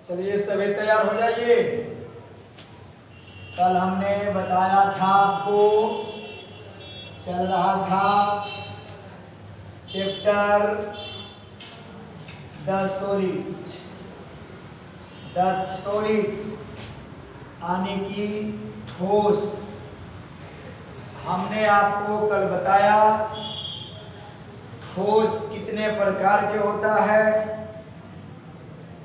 चलिए सभी तैयार हो जाइए। कल हमने बताया था आपको, चल रहा था चैप्टर द सॉलिड यानी कि ठोस। हमने आपको कल बताया ठोस कितने प्रकार के होता है,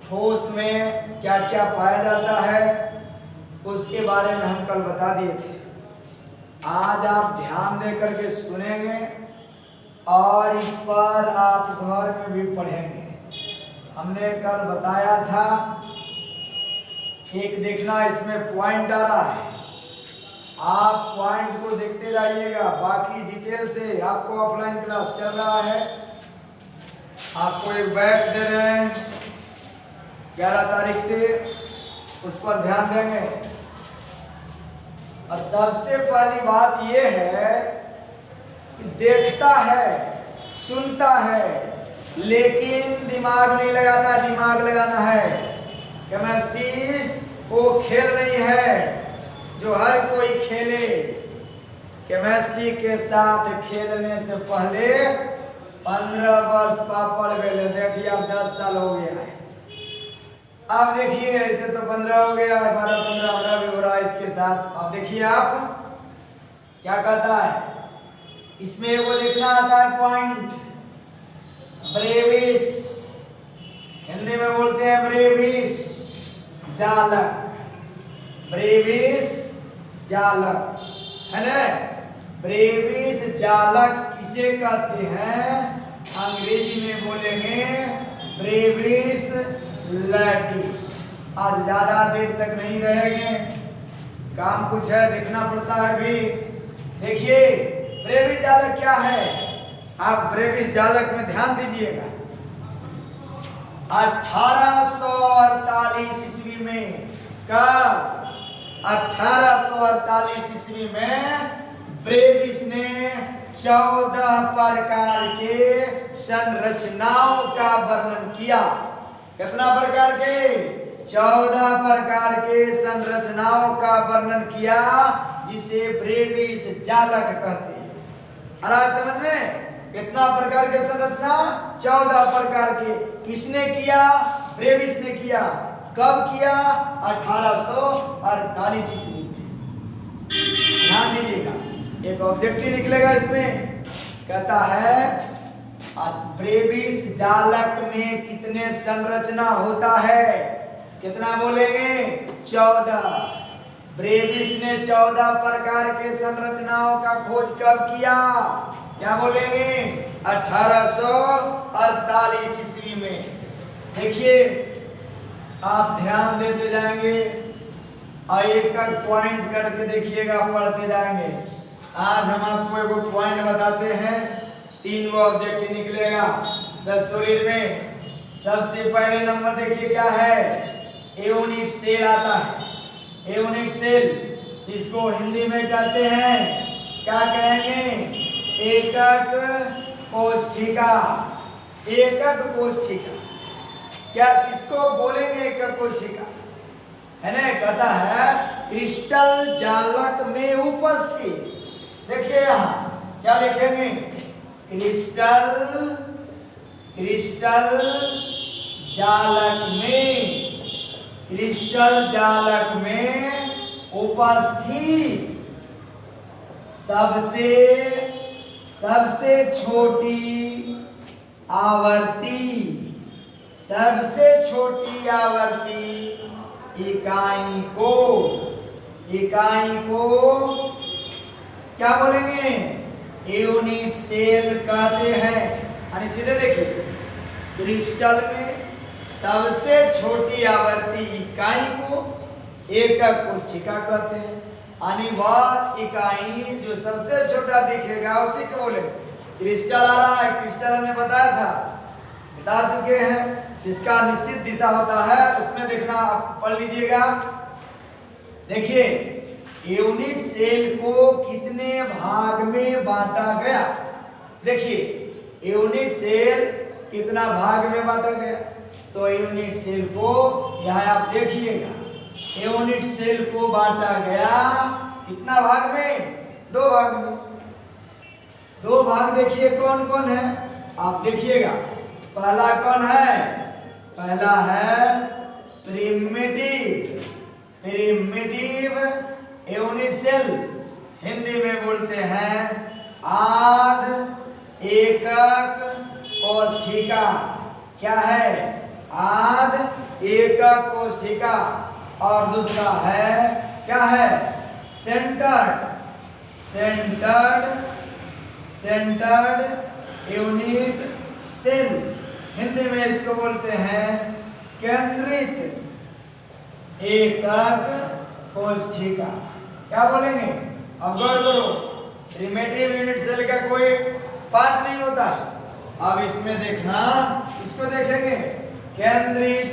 ठोस में क्या क्या पाया जाता है, उसके बारे में हम कल बता दिए थे। आज आप ध्यान दे करके सुनेंगे और इस पर आप घर में भी पढ़ेंगे। हमने कल बताया था, एक देखना इसमें पॉइंट आ रहा है, आप पॉइंट को देखते रहिएगा। बाकी डिटेल से आपको ऑफलाइन क्लास चल रहा है, आपको एक बैच दे रहे हैं 11 तारीख से, उस पर ध्यान देंगे। और सबसे पहली बात यह है कि देखता है, सुनता है, लेकिन दिमाग नहीं लगाता। दिमाग लगाना है। केमिस्ट्री वो खेल नहीं है जो हर कोई खेले। केमिस्ट्री के साथ खेलने से पहले 15 वर्ष पापड़ बेले। देखिए अब 10 साल हो गया है। आप देखिए ऐसे तो 15 हो गया, 12-15 भी हो रहा है इसके साथ। अब देखिए आप क्या कहता है, इसमें वो देखना आता है पॉइंट ब्रेविस, हिंदी में बोलते हैं ब्रेविस जालक। ब्रेविस जालक है ना। ब्रेविस जालक किसे कहते हैं? अंग्रेजी में बोलेंगे ब्रेविस लैटिस। आज ज्यादा देर तक नहीं रहेंगे, काम कुछ है, देखना पड़ता है भी। देखिए ब्रेविस जालक क्या है, आप ब्रेविस जालक में ध्यान दीजिएगा। 1848 ईस्वी में, कब? 1848 ईस्वी में ब्रेविस ने 14 प्रकार के संरचनाओं का वर्णन किया। कितना प्रकार के? 14 प्रकार के संरचनाओं का वर्णन किया, जिसे ब्रेविस जालक कहते हैं। आ रहा है समझ में? कितना प्रकार के संरचना? 14 प्रकार के। किसने किया? ब्रेविस ने किया। कब किया? 1848 ईस्वी में। ध्यान दीजिएगा, एक ऑब्जेक्टिव निकलेगा इसमें, कहता है ब्रेविस जालक में कितने संरचना होता है? कितना बोलेंगे? 14। ब्रेविस ने 14 प्रकार के संरचनाओं का खोज कब किया? क्या बोलेंगे? 1848 ईस्वी में। देखिए आप ध्यान देते जाएंगे और एक एक पॉइंट करके देखिएगा, पढ़ते जाएंगे। आज हम आपको एक पॉइंट बताते हैं, 3 वो ऑब्जेक्टिव निकलेगा 10 सॉलिड में। सबसे पहले नंबर देखिए क्या है, यूनिट सेल आता है। यूनिट सेल, जिसको हिंदी में कहते हैं, क्या कहेंगे? एकक कोशिका। एकक कोशिका क्या, किसको बोलेंगे? एकक कोशिका है ना। कहता है क्रिस्टल जालक में उपस्थित। देखिए यहाँ क्या लिखेंगे? क्रिस्टल जालक में उपस्थित सबसे छोटी आवर्ती इकाई को क्या बोलेंगे? यूनिट सेल कहते हैं। यानी सीधे देखिए, क्रिस्टल में सबसे छोटी आवर्ती इकाई को एकक कोशिका कहते हैं। यानी वह इकाई जो सबसे छोटा दिखेगा उसी को बोले। क्रिस्टल आ रहा है, क्रिस्टल हमने बता चुके हैं, जिसका निश्चित दिशा होता है, उसमें देखना आप पढ़ लीजिएगा। देखिए यूनिट सेल को कितने भाग में बांटा गया? देखिए यूनिट सेल कितना भाग में बांटा गया। तो यूनिट सेल को यहाँ आप देखिएगा, यूनिट सेल को बांटा गया कितना भाग में, 2 भाग में। 2 भाग देखिए कौन कौन है, आप देखिएगा। पहला कौन है, पहला है primitive, primitive unit cell, Hindi में बोलते हैं आध एकक कोशिका। क्या है, आध एकक कोशिका। और दूसरा है क्या है, centred, centred, centred unit cell, Hindi में इसको बोलते हैं केंद्रित एकक कोशिका। क्या बोलेंगे, अब गौर करो, प्रिमिटिव यूनिट सेल का कोई पार्ट नहीं होता है। अब इसमें देखना, इसको देखेंगे, केंद्रित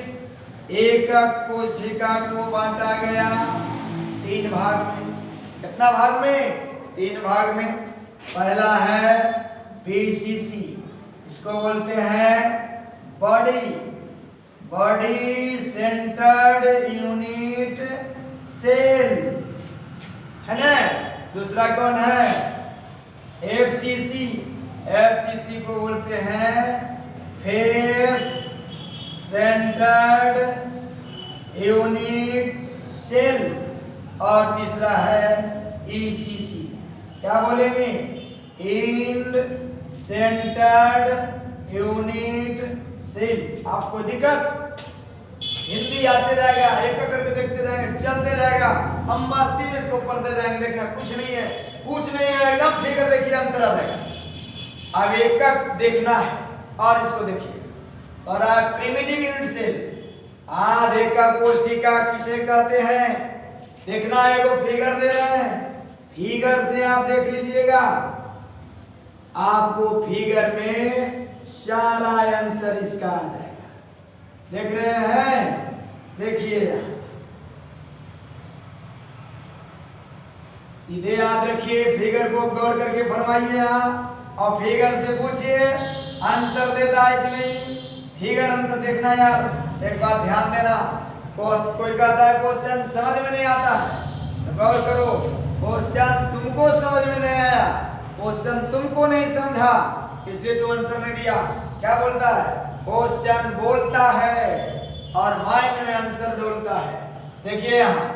एकक कोशिका को बांटा गया 3 भाग में। कितना भाग में, 3 भाग में। पहला है बीसीसी, इसको बोलते हैं body, body centred unit cell, है ना। दूसरा कौन है, एफसीसी, एफसीसी को बोलते हैं फेस सेंटर्ड यूनिट सेल। और तीसरा है ईसीसी, क्या बोलेंगे, इंड सेंटर्ड यूनिट सेल। आपको दिक्कत, हिंदी आते जाएगा, एक करके देखते जाएंगे, चलते जाएगा, हम मस्ती में इसको पढ़ते जाएंगे। देखना कुछ नहीं है, कुछ नहीं है, एकदम फिगर देखिए, आंसर आ जाएगा। अब एकक देखना है और इसको देखिए। और प्रिमिटिव यूनिट सेल, आध एकक कोशिका किसे कहते हैं, देखना है, एगो फिगर दे रहे हैं, फिगर से आप देख लीजिएगा, आपको फिगर में सारा आंसर इसका आ जाएगा। देख रहे हैं, देखिए सीधे याद रखिए, फिगर को गौर करके फरमाइए आप, और फिगर से पूछिए आंसर देता है कि नहीं। फिगर आंसर देखना यार, एक बात ध्यान देना, कोई कहता है क्वेश्चन समझ में नहीं आता है, तो गौर करो, क्वेश्चन तुमको समझ में नहीं आया, क्वेश्चन तुमको नहीं समझा, इसलिए तुम आंसर नहीं दिया। क्या बोलता है, क्वेश्चन बोलता है और माइंड में आंसर डोलता है। देखिए यहाँ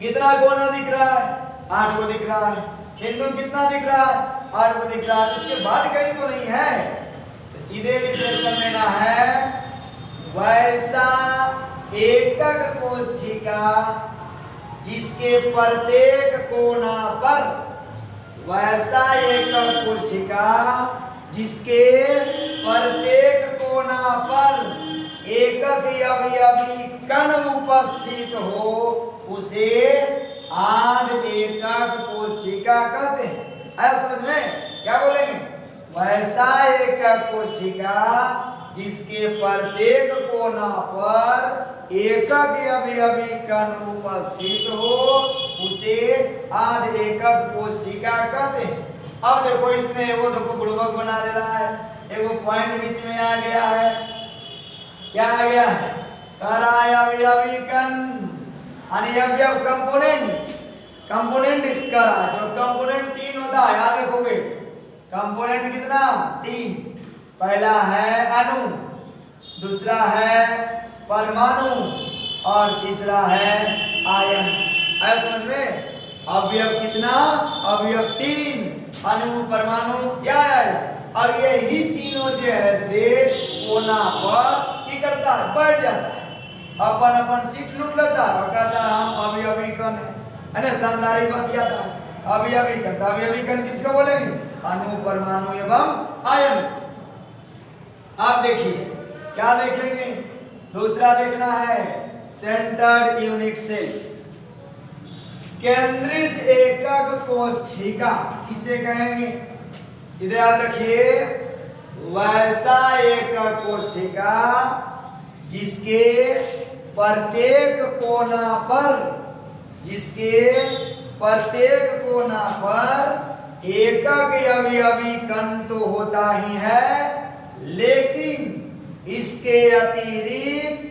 कितना कोना दिख रहा है, 8 को दिख रहा है। बिंदु कितना दिख रहा है, 8 को दिख रहा है। उसके बाद कहीं तो नहीं है, तो सीधे डिफरेंशियल लेना है। वैसा एकक कोशिका जिसके प्रत्येक कोना पर, वैसा एकक कोशिका जिसके प्रत्येक कोना पर एकक अवयवी कण उपस्थित हो, उसे आध एकक कोशिका कहते हैं। आया समझ में, क्या बोलेंगे, वैसा एकक कोशिका जिसके प्रत्येक कोना पर एकक अवयवी कण उपस्थित हो, उसे आध एकक कोशिका कहते हैं। अब देखो इसने वो देखो बुड़बक बना दे रहा है, एगो पॉइंट बीच में आ गया है। क्या आ गया है, कह रहा है अवयवी कण, अवयव कंपोनेंट, कंपोनेंट कर रहा है। तो कंपोनेंट 3 होता है, याद रखोगे। कंपोनेंट कितना, 3। पहला है अणु, दूसरा है परमाणु और तीसरा है आयन। है समझ में, अवयव कितना, अवयव 3, अणु परमाणु क्या है। और यही तीनों जो है से कोना पर क्या करता है, बैठ जाता है, अपन अपन सीट लूट लेता है और कहता है हम अवयवी कण है ना, शानदारी बतियाता है। अवयवी कण, अवयवी कण किसको बोलेंगे, अणु परमाणु एवं आयन। आप देखिए क्या देखेंगे, दूसरा देखना है सेंटर्ड यूनिट सेल, केंद्रित एकक कोशिका किसे कहेंगे, सीधे याद रखिए। वैसा एकक कोशिका जिसके प्रत्येक कोना पर, जिसके प्रत्येक कोना पर एकक अवयवी कण तो होता ही है, लेकिन इसके अतिरिक्त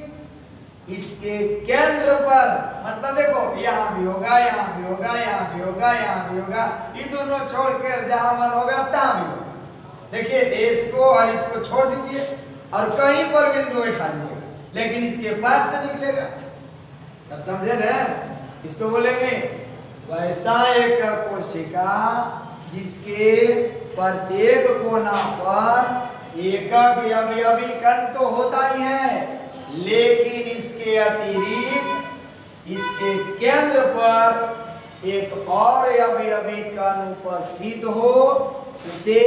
इसके केंद्र पर, मतलब देखो यहाँ भी होगा, यहाँ भी होगा, यहाँ भी होगा, यहाँ भी होगा, ये दोनों छोड़कर जहां मन होगा तहां भी होगा। देखिए इसको और इसको छोड़ दीजिए और कहीं पर बिंदु बैठा दीजिएगा, लेकिन इसके पास से निकलेगा। अब समझे रहे? इसको बोलेंगे वैसा एक कोशिका जिसके प्रत्येक कोना पर एकक अवयवी कण तो होता ही है, लेकिन इसके अतिरिक्त इसके केंद्र पर एक और अवयवी कण उपस्थित हो, उसे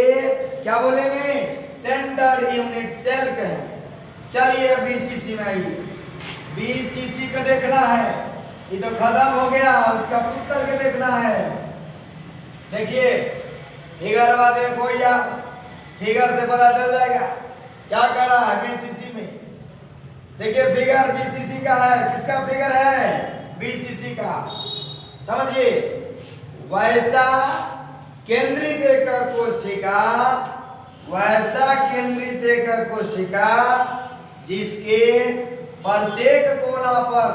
क्या बोलेंगे? सेंटर्ड यूनिट सेल कहेंगे। चलिए बीसीसी में आइए। बीसीसी को देखना है, ये तो खत्म हो गया, उसका उत्तर के देखना है। देखिए फिगर में देखो, या फिगर से पता चल जाएगा क्या कर रहा है बीसीसी में। देखिए फिगर बीसीसी का है, किसका फिगर है? बीसीसी का। समझिए वैसा केंद्रित एकक कोशिका, वैसा केंद्रित एकक कोशिका जिसके प्रत्येक कोना पर,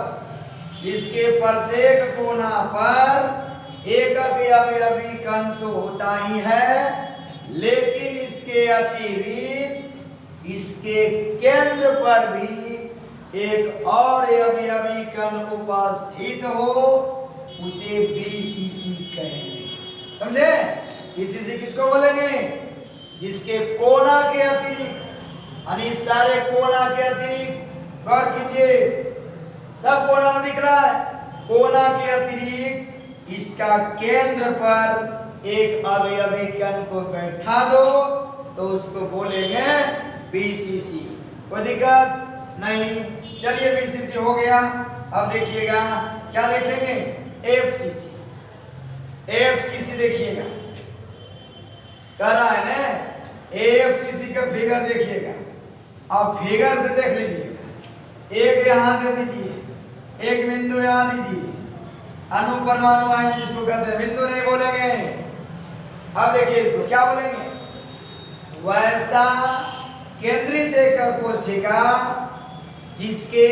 जिसके प्रत्येक कोना पर एकक अवयवी कण तो होता ही है, लेकिन इसके अतिरिक्त इसके केंद्र पर भी एक और अवयवी कण उपस्थित हो, उसे बीसीसी कहेंगे। समझे? बीसीसी किसको बोलेंगे? जिसके कोना के अतिरिक्त, यानी सारे कोना के अतिरिक्त, गौर कीजिए सब कोना में दिख रहा है, कोना के अतिरिक्त इसका केंद्र पर एक अवयवी कण को बैठा दो तो उसको बोलेंगे बीसीसी। कोई दिक्कत नहीं। चलिए बीसीसी हो गया। अब देखिएगा क्या देखेंगे? एफसीसी। एफसीसी देखिएगा, कर रहा है ना? एफसीसी का फिगर देखिएगा, अब फिगर से देख लीजिएगा। एक यहां दे दीजिए, एक बिंदु यहां दीजिए, अणु परमाणु आयन जिसको कहते हैं, बिंदु नहीं बोलेंगे। अब देखिए इसको क्या बोलेंगे? वैसा केंद्रित एकक कोशिका जिसके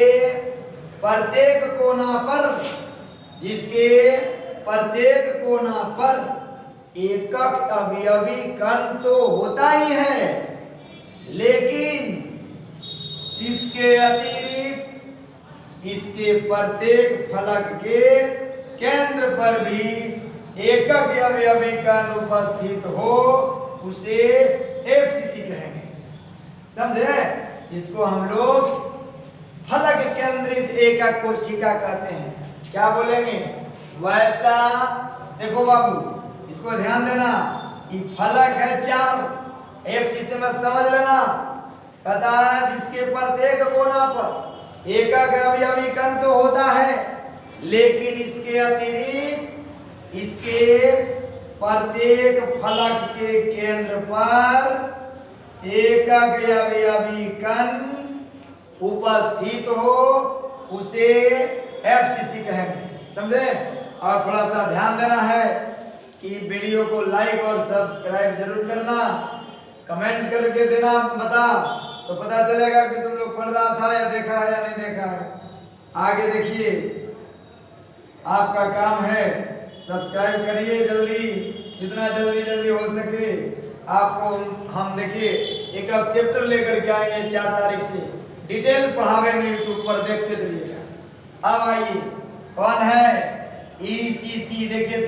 प्रत्येक कोना पर, जिसके प्रत्येक कोना पर एकक अवयवी कण तो होता ही है, लेकिन इसके अतिरिक्त इसके प्रत्येक फलक के केंद्र पर भी एकक अवयवी कण उपस्थित हो, उसे एफसीसी कहेंगे। समझे? इसको हम लोग फलक केंद्रित एकक कोशिका कहते हैं। क्या बोलेंगे? वैसा, देखो बाबू इसको ध्यान देना, ये फलक है 4, एफसीसी में समझ लेना। कहता है जिसके प्रत्येक कोना पर एकक अवयवी कण तो होता है, लेकिन इसके अतिरिक्त इसके प्रत्येक फलक के केंद्र पर एकक अवयवी कण उपस्थित हो, उसे एफसीसी कहेंगे। समझे? और थोड़ा सा ध्यान देना है कि वीडियो को लाइक और सब्सक्राइब जरूर करना, कमेंट करके देना बता, तो पता चलेगा कि तुम लोग पढ़ रहा था या देखा है या नहीं देखा है। आगे देखिए, आपका काम है, सब्सक्राइब करिए जल्दी, जितना जल्दी हो सके। आपको हम देखिए एक अब चैप्टर लेकर के आएंगे 4 तारीख से, डिटेल पढ़ावेंगे यूट्यूब पर, देखते चलिएगा। अब आइए, कौन है? ईसीसी। देखिए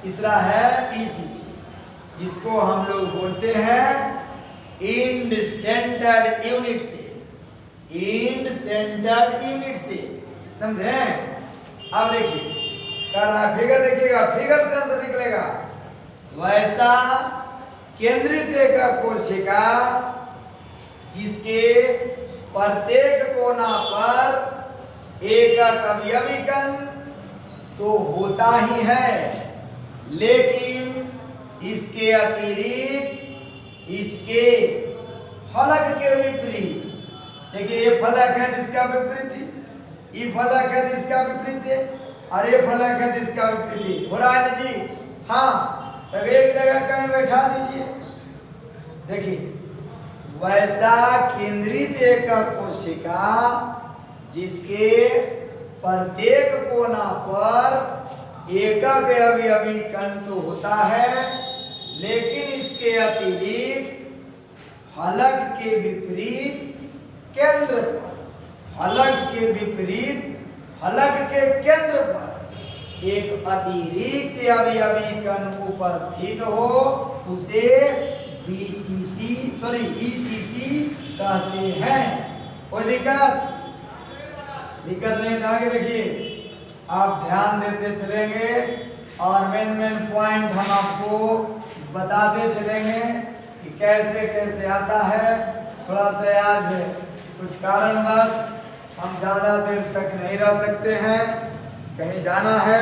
तीसरा है ईसीसी, जिसको हम लोग बोलते हैं इंड सेंटर्ड यूनिट से, इंड सेंटर्ड यूनिट से। समझे? अब देखिए कर रहा है, फिगर देखिएगा, फिगर से आंसर निकलेगा। वैसा केंद्रित एकक कोशिका जिसके प्रत्येक कोना पर एकक अवयवी कण तो होता ही है, लेकिन इसके अतिरिक्त इसके फलक के विपरीत, देखिए ये फलक है जिसका विपरीत, ये फलक है जिसका विपरीत है, और ये फलक है जिसका विपरीत। हो रहा है ना जी? हाँ, तो एक जगह कहीं बैठा दीजिए। देखिए वैसा केंद्रित एकक कोशिका जिसके प्रत्येक कोना पर एकक अवयवी कण तो होता है, लेकिन इसके अतिरिक्त फलक के विपरीत केंद्र पर, फलक के विपरीत फलक के केंद्र पर एक अतिरिक्त अवयवी कण उपस्थित हो, उसे ECC कहते हैं। कोई दिक्कत नहीं था। आगे देखिए, आप ध्यान देते चलेंगे और मेन पॉइंट हम आपको बताते चलेंगे कि कैसे कैसे आता है। थोड़ा सा आज कुछ कारणवश हम ज़्यादा देर तक नहीं रह सकते हैं, कहीं जाना है।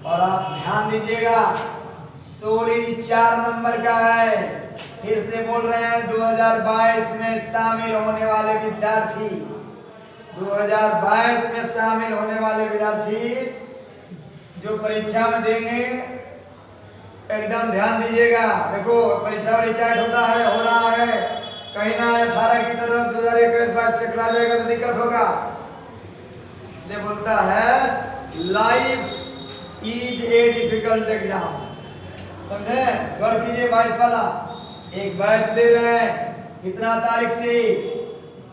और आप ध्यान दीजिएगा, सोरी 4 नंबर का है। फिर से बोल रहे हैं, 2022 में शामिल होने वाले विद्यार्थी, 2022 में शामिल होने वाले विद्यार्थी जो परीक्षा में देंगे, एकदम ध्यान दीजिएगा। देखो परीक्षा बड़ी टाइट होता है, हो रहा है, कहीं ना 18 की तरह 2021-22 टकरा जाएगा तो दिक्कत होगा। इसलिए बोलता है life is a difficult exam. समझे? गौर कीजिए, 22 वाला एक बैच दे रहे हैं। कितना तारीख से?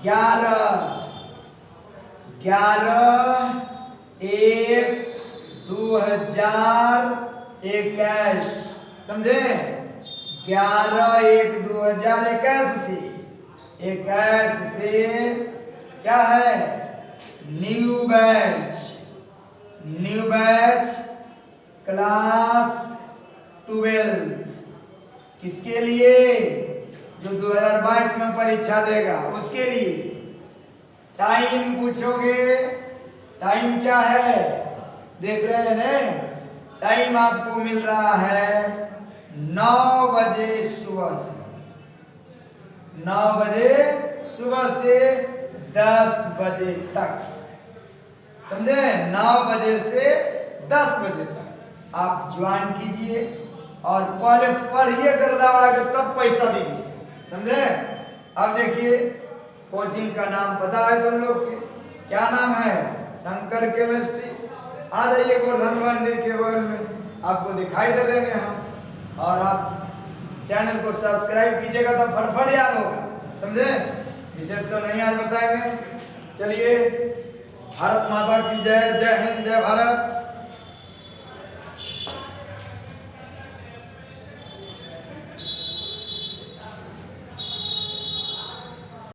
11/1/2021। समझे? 11/1/2021 से 21 से क्या है? New batch class 12। किसके लिए? जो 2022 में परीक्षा देगा उसके लिए। टाइम पूछोगे, टाइम क्या है? देख रहे हैं ना? टाइम आपको मिल रहा है 9 बजे सुबह से, 9 बजे सुबह से 10 बजे तक। समझे? 9 बजे से 10 बजे तक आप ज्वाइन कीजिए और पहले पढ़िए गर्दावड़ा के, तब पैसा दीजिए। समझे? अब देखिए, कोचिंग का नाम पता है तुम लोग के? क्या नाम है? शंकर केमिस्ट्री। आ जाइए गोवर्धन मंदिर के बगल में, आपको दिखाई दे देंगे हम। और आप चैनल को सब्सक्राइब कीजिएगा तो फटफट याद होगा। समझे? विशेष तो नहीं आज बताएंगे। चलिए, भारत माता की जय। जय हिंद, जय भारत।